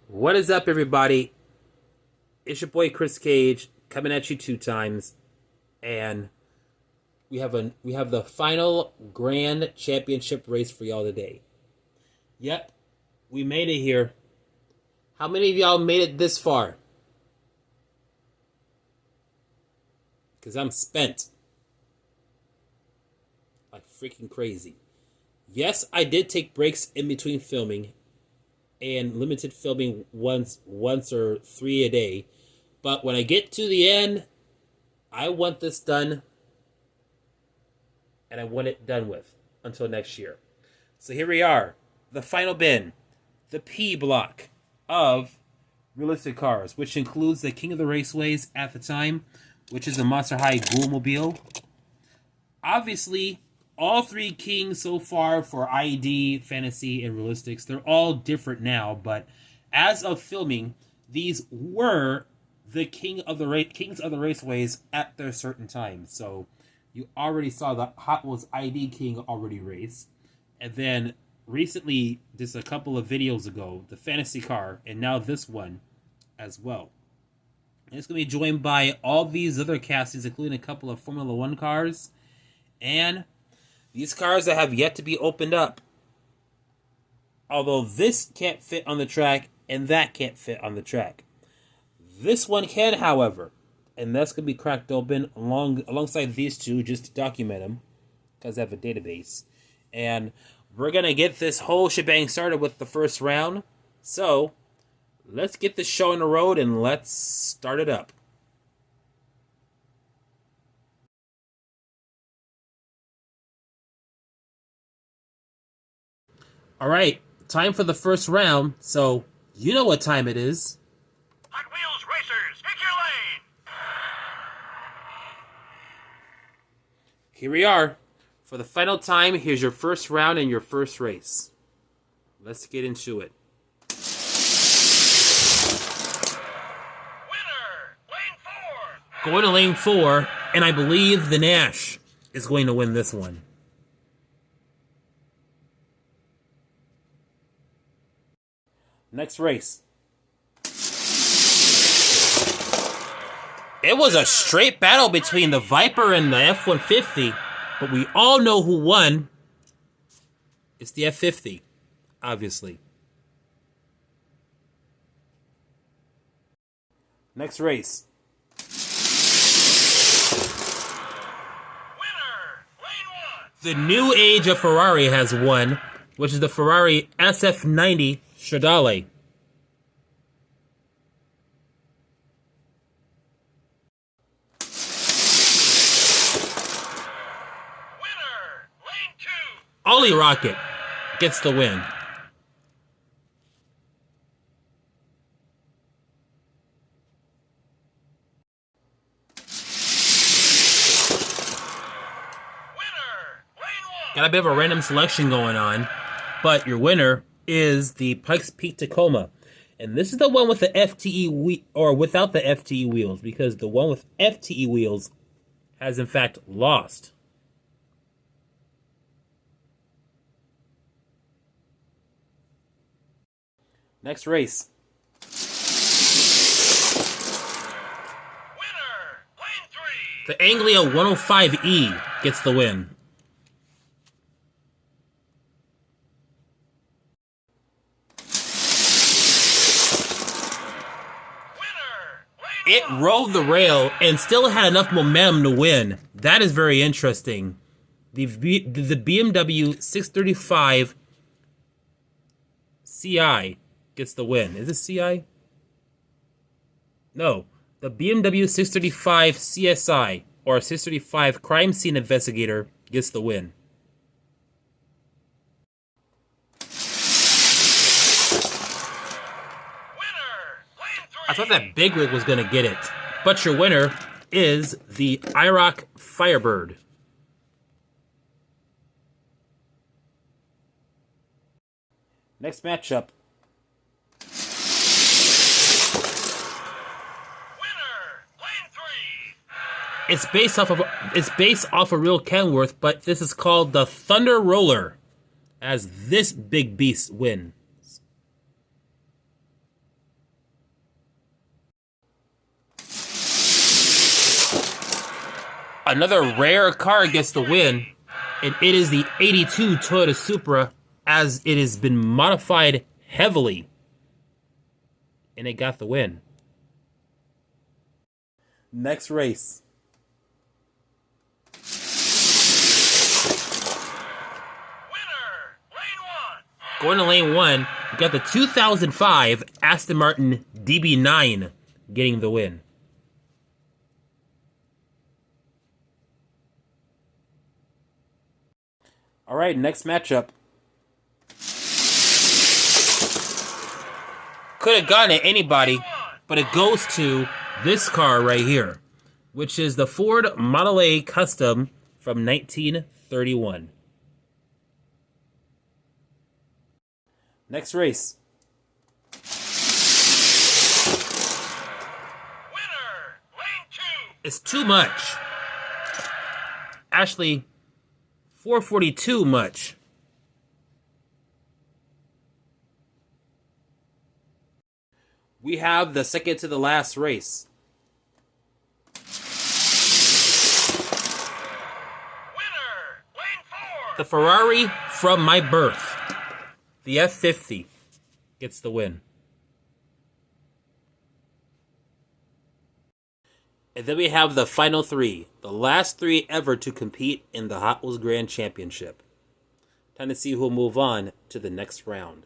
What is up, everybody? It's your boy Chris Cage coming at you 2 times, and we have the final grand championship race for y'all today. Yep, we made it here. How many of y'all made it this far? Because I'm spent. Like freaking crazy. Yes, I did take breaks in between filming and limited filming once or 3 a day. But when I get to the end, I want this done, and I want it done with until next year. So here we are, the final bin, the P block of Realistix Cars, which includes the King of the Raceways at the time, which is a Monster High Ghoulmobile. Obviously, all three kings so far for ID, Fantasy, and Realistix, they're all different now, but as of filming, these were the kings of the raceways at their certain times. So you already saw the Hot Wheels ID King already race, and then recently, just a couple of videos ago, the Fantasy car, and now this one as well. And it's going to be joined by all these other castings, including a couple of Formula One cars, and these cars that have yet to be opened up. Although this can't fit on the track, and that can't fit on the track. This one can, however, and that's going to be cracked open alongside these two just to document them, because they have a database. And we're going to get this whole shebang started with the first round. So, let's get this show on the road and let's start it up. All right, time for the first round. So, you know what time it is. Hot Wheels Racers, take your lane! Here we are. For the final time, here's your first round and your first race. Let's get into it. Winner, lane 4! Going to lane 4, and I believe the Nash is going to win this one. Next race. It was a straight battle between the Viper and the F-150, but we all know who won. It's the F-50, obviously. Next race. Winner, lane 1! The new age of Ferrari has won, which is the Ferrari SF90 Stradale. Ollie Rocket gets the win. Got a bit of a random selection going on, but your winner is the Pikes Peak Tacoma. And this is the one with the FTE or without the FTE wheels, because the one with FTE wheels has in fact lost. Next race. Winner, lane 3! The Anglia 105E gets the win. It rode the rail and still had enough momentum to win. That is very interesting. The BMW 635 CI gets the win. Is it CI? No. The BMW 635 CSI, or 635 Crime Scene Investigator, gets the win. I thought that Big Rig was going to get it. But your winner is the IROC Firebird. Next matchup. Winner, lane 3! It's based off of real Kenworth, but this is called the Thunder Roller, as this big beast wins. Another rare car gets the win, and it is the 82 Toyota Supra, as it has been modified heavily. And it got the win. Next race. Winner, lane 1. Going to lane 1, we got the 2005 Aston Martin DB9 getting the win. All right, next matchup. Could have gone to anybody, but it goes to this car right here, which is the Ford Model A Custom from 1931. Next race. Winner, lane 2. It's too much. Actually, 442 much. We have the second to the last race. Winner, lane 4. The Ferrari from my birth, the F50, gets the win. And then we have the final three, the last three ever to compete in the Hot Wheels Grand Championship. Time to see who will move on to the next round.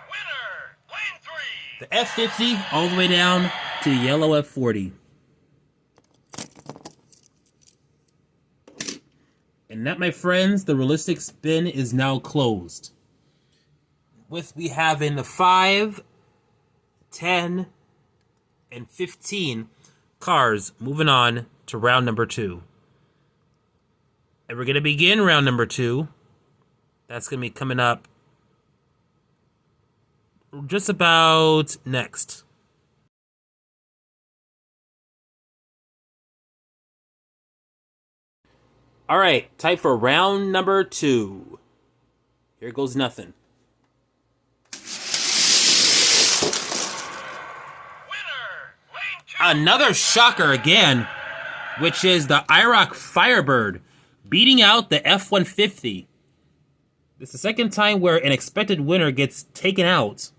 Winner, lane 3. The F50 all the way down to the yellow F40. And that, my friends, the Realistix bin is now closed. With we have in the 5, 10, and 15 cars moving on to round number 2. And we're going to begin round number 2. That's going to be coming up just about next. All right, time for round number 2. Here goes nothing. Winner, lane 2. Another shocker again, which is the IROC Firebird beating out the F-150. This is the second time where an expected winner gets taken out.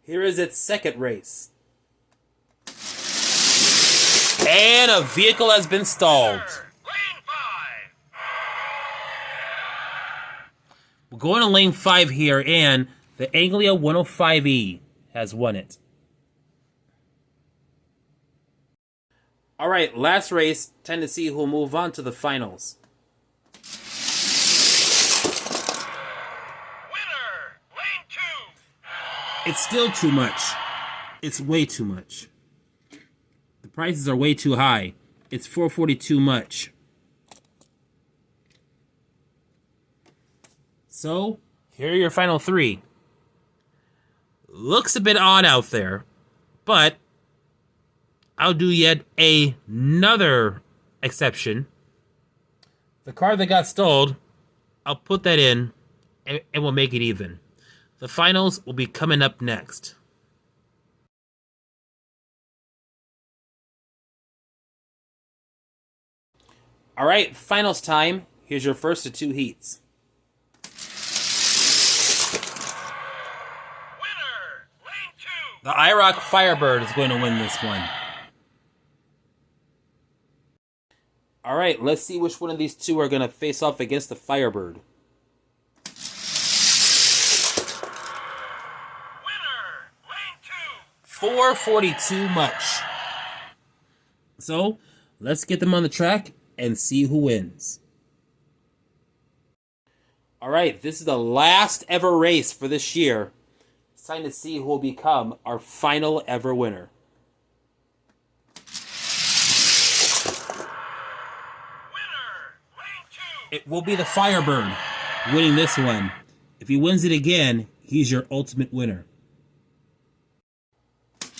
Here is its second race. And a vehicle has been stalled. Lane 5. We're going to lane 5 here, and the Anglia 105E has won it. All right, last race. Time to see who will move on to the finals. Winner, lane 2. It's still too much. It's way too much. The prices are way too high. It's $442 much. So, here are your final 3. Looks a bit odd out there, but I'll do yet another exception. The car that got stalled, I'll put that in, and we'll make it even. The finals will be coming up next. All right, finals time. Here's your first of 2 heats. Winner, lane 2. The IROC Firebird is going to win this one. All right, let's see which one of these two are going to face off against the Firebird. Winner, lane 2. 442 much. So, let's get them on the track and see who wins. All right, this is the last ever race for this year. It's time to see who will become our final ever winner. Winner, lane 2. It will be the Firebird winning this one. If he wins it again, he's your ultimate winner. Winner,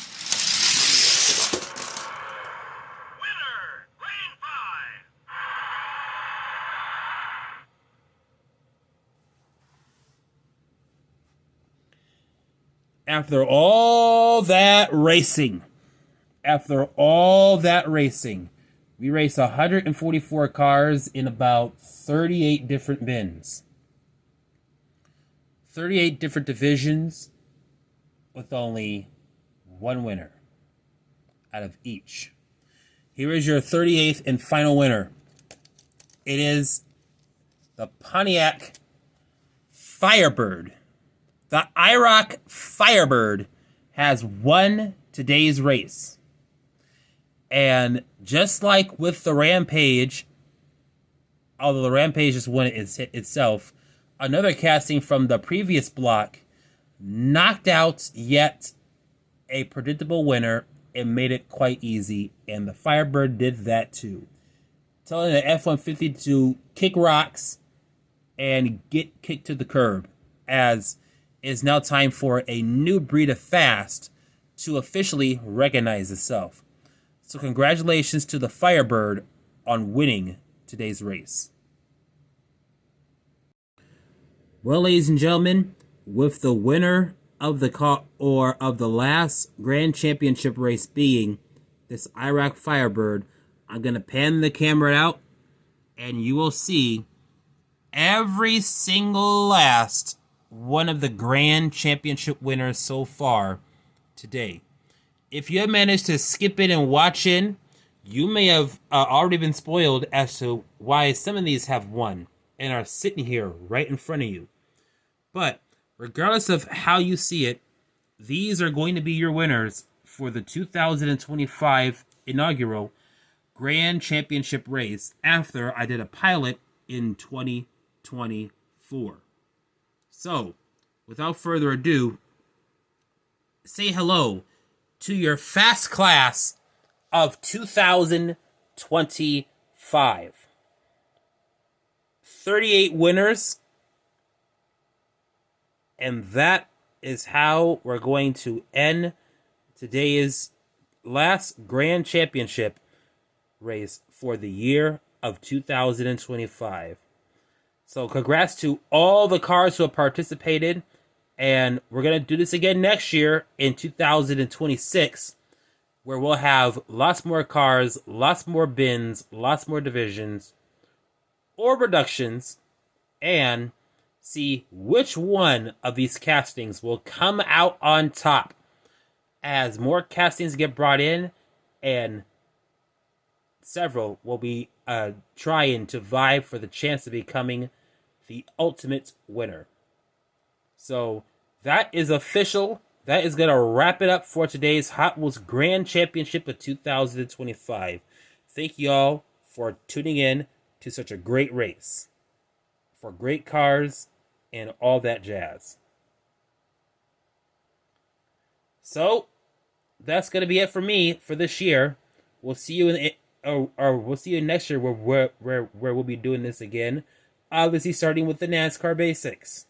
lane 5. After all that racing, we raced 144 cars in about 38 different bins. 38 different divisions with only one winner out of each. Here is your 38th and final winner. It is the Pontiac Firebird. The IROC Firebird has won today's race. And just like with the Rampage, although the Rampage just won itself, another casting from the previous block knocked out yet a predictable winner and made it quite easy, and the Firebird did that too. Telling the F-150 to kick rocks and get kicked to the curb, as it is now time for a new breed of fast to officially recognize itself. So congratulations to the Firebird on winning today's race. Well, ladies and gentlemen, with the winner of the last Grand Championship race being this IROC Firebird, I'm going to pan the camera out and you will see every single last one of the Grand Championship winners so far today. If you have managed to skip in and watch in, you may have already been spoiled as to why some of these have won and are sitting here right in front of you. But regardless of how you see it, these are going to be your winners for the 2025 inaugural Grand Championship race after I did a pilot in 2024. So, without further ado, say hello to your fast class of 2025. 38 winners. And that is how we're going to end today's last Grand Championship race for the year of 2025. So congrats to all the cars who have participated. And we're going to do this again next year in 2026, where we'll have lots more cars, lots more bins, lots more divisions or reductions, and see which one of these castings will come out on top as more castings get brought in, and several will be trying to vie for the chance of becoming the ultimate winner. So that is official. That is going to wrap it up for today's Hot Wheels Grand Championship of 2025. Thank you all for tuning in to such a great race, for great cars and all that jazz. So that's going to be it for me for this year. We'll see you we'll see you next year where we'll be doing this again. Obviously starting with the NASCAR basics.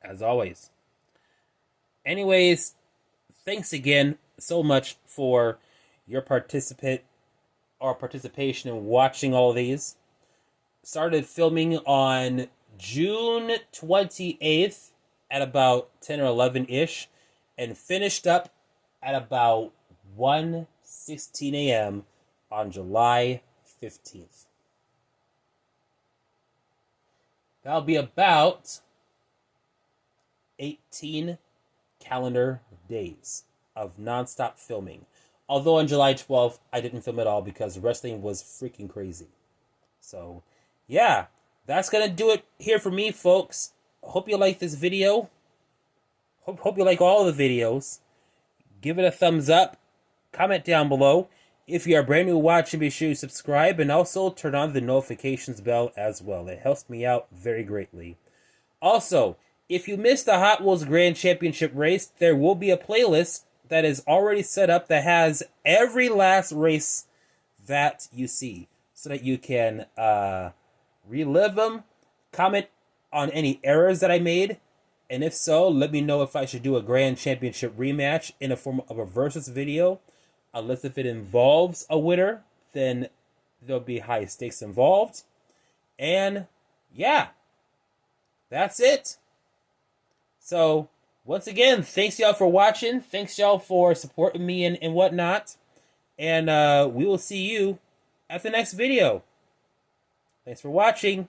As always. Anyways, thanks again so much for your participation in watching all of these. Started filming on June 28th at about 10 or 11-ish and finished up at about 1:16 a.m. on July 15th. That'll be about 18 calendar days of nonstop filming. Although on July 12th, I didn't film at all because wrestling was freaking crazy. So, yeah, that's going to do it here for me, folks. Hope you like this video. Hope you like all the videos. Give it a thumbs up. Comment down below. If you are brand new watching, be sure to subscribe and also turn on the notifications bell as well. It helps me out very greatly. Also, if you missed the Hot Wheels Grand Championship race, there will be a playlist that is already set up that has every last race that you see so that you can relive them, comment on any errors that I made, and if so, let me know if I should do a Grand Championship rematch in the form of a versus video. Unless if it involves a winner, then there'll be high stakes involved. And yeah, that's it. So once again, thanks y'all for watching. Thanks y'all for supporting me and whatnot. And we will see you at the next video. Thanks for watching.